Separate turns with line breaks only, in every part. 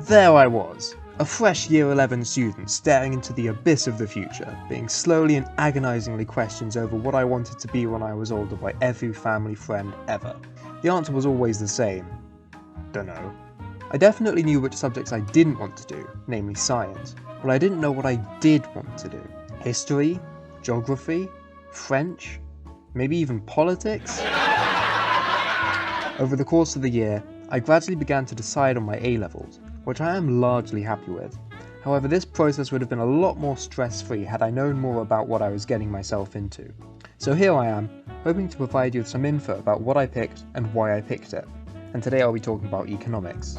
there I was, a fresh Year 11 student staring into the abyss of the future, being slowly and agonisingly questioned over what I wanted to be when I was older by every family friend ever. The answer was always the same. Dunno. I definitely knew which subjects I didn't want to do, namely science, but I didn't know what I did want to do. History? Geography? French? Maybe even politics? Over the course of the year, I gradually began to decide on my A-levels, which I am largely happy with. However, this process would have been a lot more stress-free had I known more about what I was getting myself into. So here I am, hoping to provide you with some info about what I picked and why I picked it. And today I'll be talking about economics.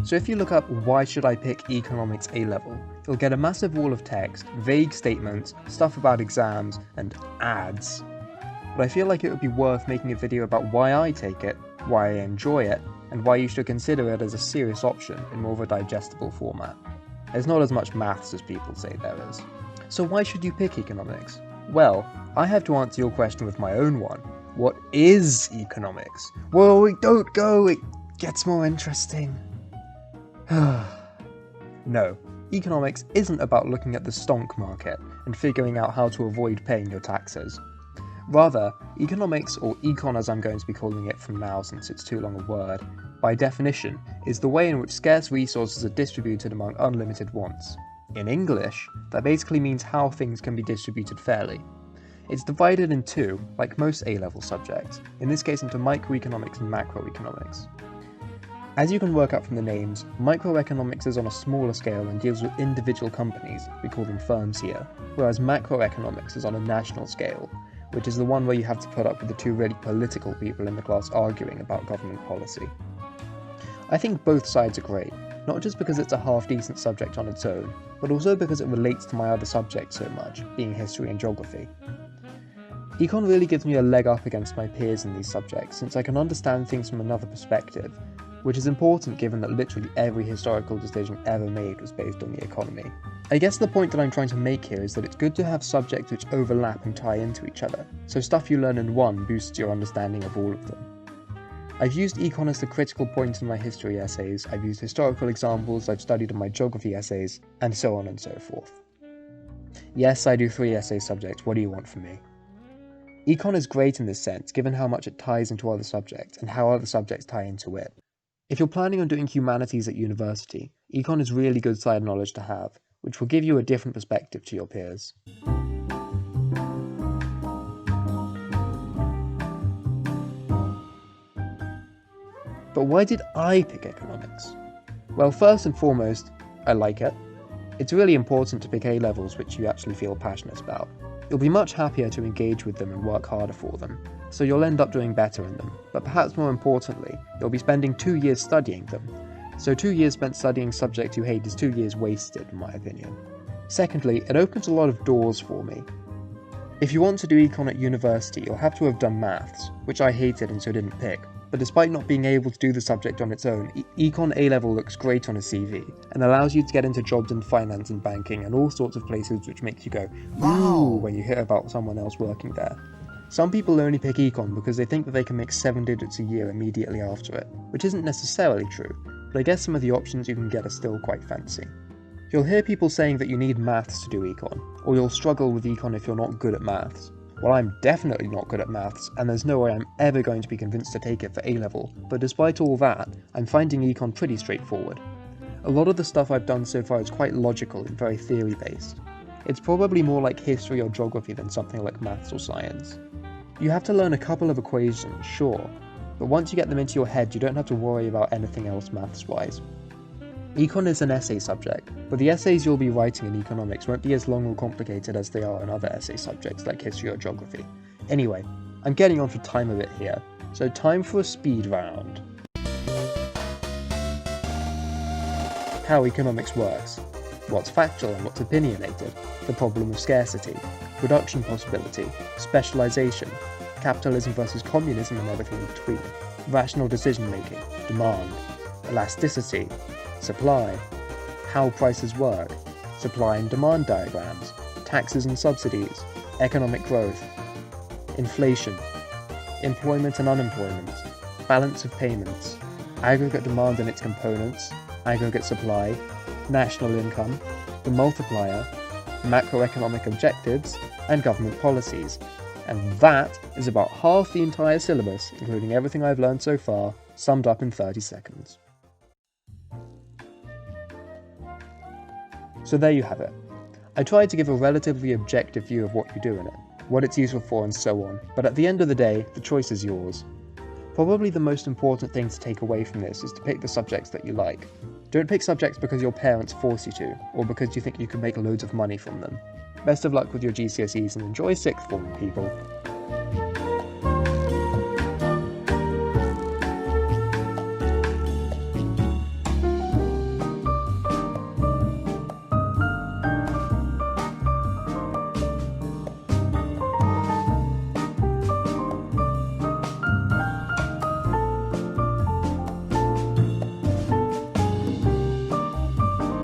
So if you look up why should I pick economics A-level, you'll get a massive wall of text, vague statements, stuff about exams, and ads. But I feel like it would be worth making a video about why I take it, why I enjoy it, and why you should consider it as a serious option in more of a digestible format. There's not as much maths as people say there is. So why should you pick economics? Well, I have to answer your question with my own one. What is economics? Well, we don't go, it gets more interesting. No, economics isn't about looking at the stock market and figuring out how to avoid paying your taxes. Rather, economics, or econ as I'm going to be calling it from now since it's too long a word, by definition, is the way in which scarce resources are distributed among unlimited wants. In English, that basically means how things can be distributed fairly. It's divided in two, like most A-level subjects, in this case into microeconomics and macroeconomics. As you can work out from the names, microeconomics is on a smaller scale and deals with individual companies, we call them firms here, whereas macroeconomics is on a national scale, which is the one where you have to put up with the two really political people in the class arguing about government policy. I think both sides are great, not just because it's a half-decent subject on its own, but also because it relates to my other subjects so much, being history and geography. Econ really gives me a leg up against my peers in these subjects, since I can understand things from another perspective, which is important given that literally every historical decision ever made was based on the economy. I guess the point that I'm trying to make here is that it's good to have subjects which overlap and tie into each other, so stuff you learn in one boosts your understanding of all of them. I've used econ as the critical point in my history essays, I've used historical examples I've studied in my geography essays, and so on and so forth. Yes, I do 3 essay subjects, what do you want from me? Econ is great in this sense, given how much it ties into other subjects, and how other subjects tie into it. If you're planning on doing humanities at university, econ is really good side knowledge to have, which will give you a different perspective to your peers. But why did I pick economics? Well, first and foremost, I like it. It's really important to pick A-levels which you actually feel passionate about. You'll be much happier to engage with them and work harder for them, so you'll end up doing better in them, but perhaps more importantly, you'll be spending 2 years studying them. So 2 years spent studying subjects you hate is 2 years wasted, in my opinion. Secondly, it opens a lot of doors for me. If you want to do econ at university, you'll have to have done maths, which I hated and so didn't pick, but despite not being able to do the subject on its own, econ A-level looks great on a CV, and allows you to get into jobs in finance and banking and all sorts of places which makes you go, ooh, when you hear about someone else working there. Some people only pick econ because they think that they can make 7 digits a year immediately after it, which isn't necessarily true, but I guess some of the options you can get are still quite fancy. You'll hear people saying that you need maths to do econ, or you'll struggle with econ if you're not good at maths. Well, I'm definitely not good at maths, and there's no way I'm ever going to be convinced to take it for A-level, but despite all that, I'm finding econ pretty straightforward. A lot of the stuff I've done so far is quite logical and very theory-based. It's probably more like history or geography than something like maths or science. You have to learn a couple of equations, sure, but once you get them into your head you don't have to worry about anything else maths-wise. Econ is an essay subject, but the essays you'll be writing in economics won't be as long or complicated as they are in other essay subjects like history or geography. Anyway, I'm getting on for time a bit here, so time for a speed round. How economics works. What's factual and what's opinionated. The problem of scarcity. Production possibility. Specialization. Capitalism versus communism and everything in between. Rational decision making. Demand. Elasticity. Supply, how prices work, supply and demand diagrams, taxes and subsidies, economic growth, inflation, employment and unemployment, balance of payments, aggregate demand and its components, aggregate supply, national income, the multiplier, macroeconomic objectives, and government policies. And that is about half the entire syllabus, including everything I've learned so far, summed up in 30 seconds. So there you have it. I tried to give a relatively objective view of what you do in it, what it's useful for and so on, but at the end of the day, the choice is yours. Probably the most important thing to take away from this is to pick the subjects that you like. Don't pick subjects because your parents force you to, or because you think you can make loads of money from them. Best of luck with your GCSEs and enjoy sixth form, people.